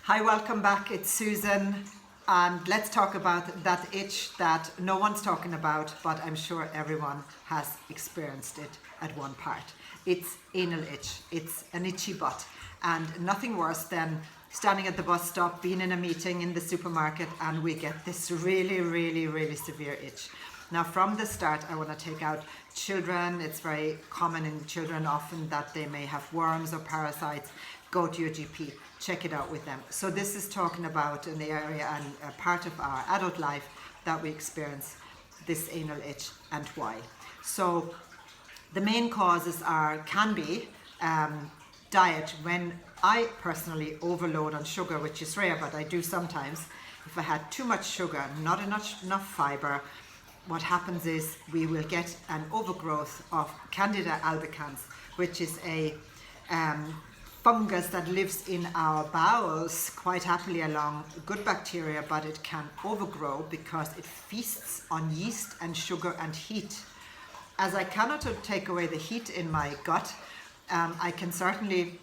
Hi, welcome back. It's Susan, and let's talk about that itch that no one's talking about, but I'm sure everyone has experienced it at one part. It's anal itch. It's an itchy butt, and nothing worse than standing at the bus stop, being in a meeting in the supermarket, and we get this really severe itch. Now, from the start, I want to take out children. It's very common in children often that they may have worms or parasites. Go to your GP, check it out with them. So this is talking about an area and a part of our adult life that we experience this anal itch and why. So the main causes can be diet. When I personally overload on sugar, which is rare, but I do sometimes, if I had too much sugar, not enough fiber, what happens is we will get an overgrowth of Candida albicans, which is a fungus that lives in our bowels quite happily along good bacteria, but it can overgrow because it feasts on yeast and sugar and heat. As I cannot take away the heat in my gut, I can certainly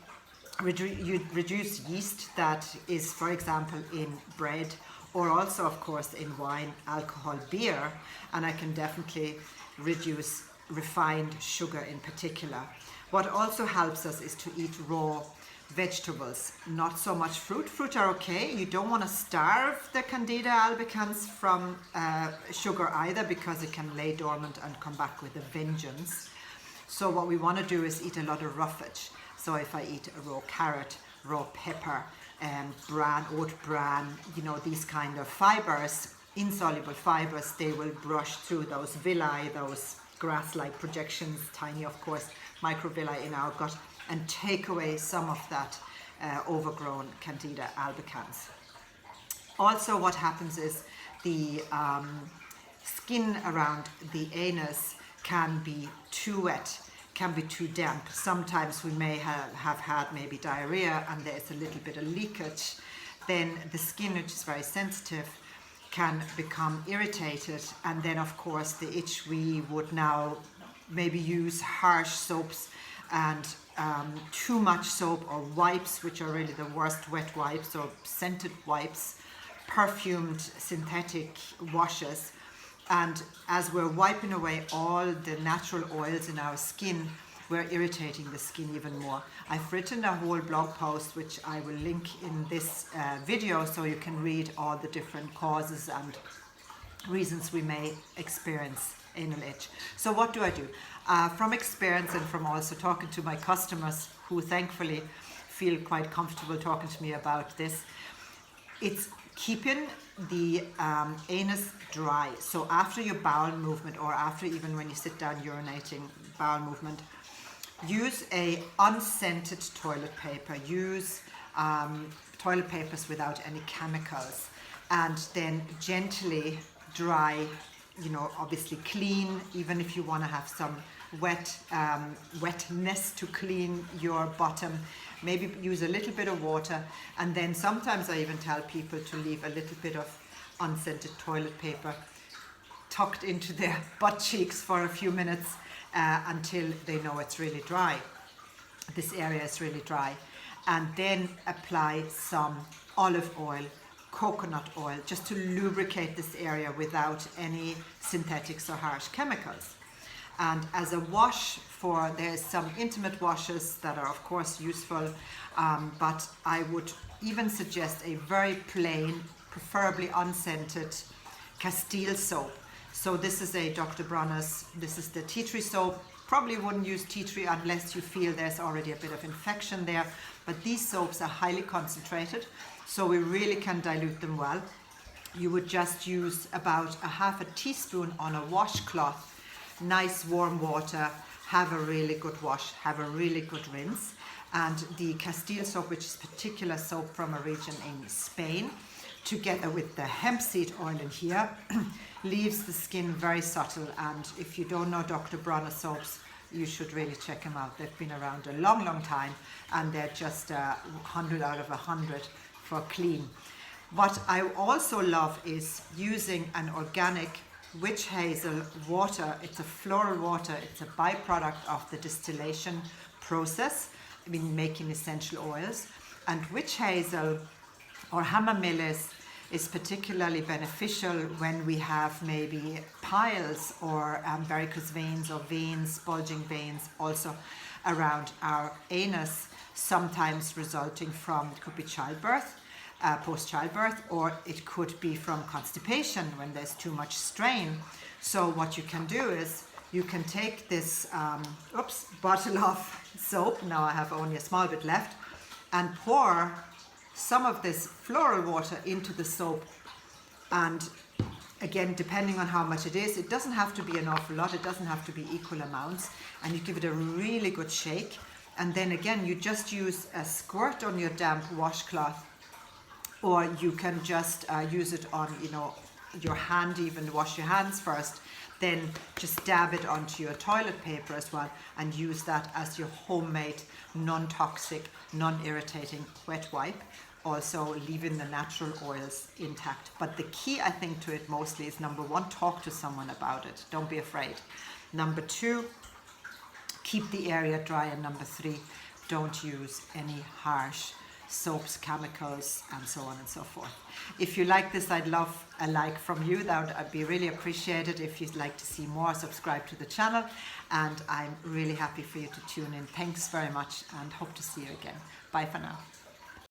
reduce yeast that is, for example, in bread, or also, of course, in wine, alcohol, beer, and I can definitely reduce refined sugar in particular. What also helps us is to eat raw vegetables, not so much fruit. Fruit are okay. You don't want to starve the Candida albicans from sugar either, because it can lay dormant and come back with a vengeance. So what we want to do is eat a lot of roughage. So if I eat a raw carrot, raw pepper, bran, oat bran, these kind of fibers, insoluble fibers, they will brush through those villi, those grass-like projections, tiny of course, microvilli in our gut, and take away some of that overgrown Candida albicans. Also, what happens is the skin around the anus can be too wet, can be too damp. Sometimes we may have had maybe diarrhea and there's a little bit of leakage. Then the skin, which is very sensitive, can become irritated, and then of course the itch, we would now maybe use harsh soaps and too much soap, or wipes, which are really the worst, wet wipes or scented wipes, perfumed synthetic washes. And as we're wiping away all the natural oils in our skin, we're irritating the skin even more. I've written a whole blog post, which I will link in this video, so you can read all the different causes and reasons we may experience anal itch. So what do I do? From experience and from also talking to my customers, who thankfully feel quite comfortable talking to me about this, it's keeping the anus dry. So after your bowel movement, or after even when you sit down urinating, bowel movement, use a unscented toilet paper. Use toilet papers without any chemicals, and then gently dry, obviously clean, even if you want to have some wetness to clean your bottom. Maybe use a little bit of water, and then sometimes I even tell people to leave a little bit of unscented toilet paper tucked into their butt cheeks for a few minutes until they know it's really dry. This area is really dry. And then apply some olive oil, coconut oil, just to lubricate this area without any synthetics or harsh chemicals. And as a wash, there's some intimate washes that are of course useful, but I would even suggest a very plain, preferably unscented Castile soap. So this is a Dr. Bronner's, this is the tea tree soap. Probably wouldn't use tea tree unless you feel there's already a bit of infection there, but these soaps are highly concentrated, so we really can dilute them well. You would just use about a half a teaspoon on a washcloth, nice warm water, have a really good wash, have a really good rinse. And the Castile soap, which is a particular soap from a region in Spain, together with the hemp seed oil in here, leaves the skin very subtle. And if you don't know Dr. Bronner soaps, you should really check them out. They've been around a long time, and they're just 100 out of 100 for clean. What I also love is using an organic witch hazel water. It's a floral water. It's a byproduct of the distillation process, making essential oils. And witch hazel or hammermillis is particularly beneficial when we have maybe piles or varicose veins or veins, bulging veins also around our anus, sometimes resulting from, it could be childbirth, post-childbirth, or it could be from constipation when there's too much strain. So what you can do is you can take this bottle of soap, now I have only a small bit left, and pour some of this floral water into the soap. And again, depending on how much it is, it doesn't have to be an awful lot, it doesn't have to be equal amounts, and you give it a really good shake. And then again, you just use a squirt on your damp washcloth, or you can just use it on, you know, your hand, even wash your hands first, then just dab it onto your toilet paper as well, and use that as your homemade, non-toxic, non-irritating wet wipe, also leaving the natural oils intact. But the key, I think, to it mostly is, number one, talk to someone about it, don't be afraid. Number two, keep the area dry, and number three, don't use any harsh soaps, chemicals, and so on and so forth. If you like this, I'd love a like from you. That would be really appreciated. If you'd like to see more, subscribe to the channel, and I'm really happy for you to tune in. Thanks very much, and hope to see you again. Bye for now.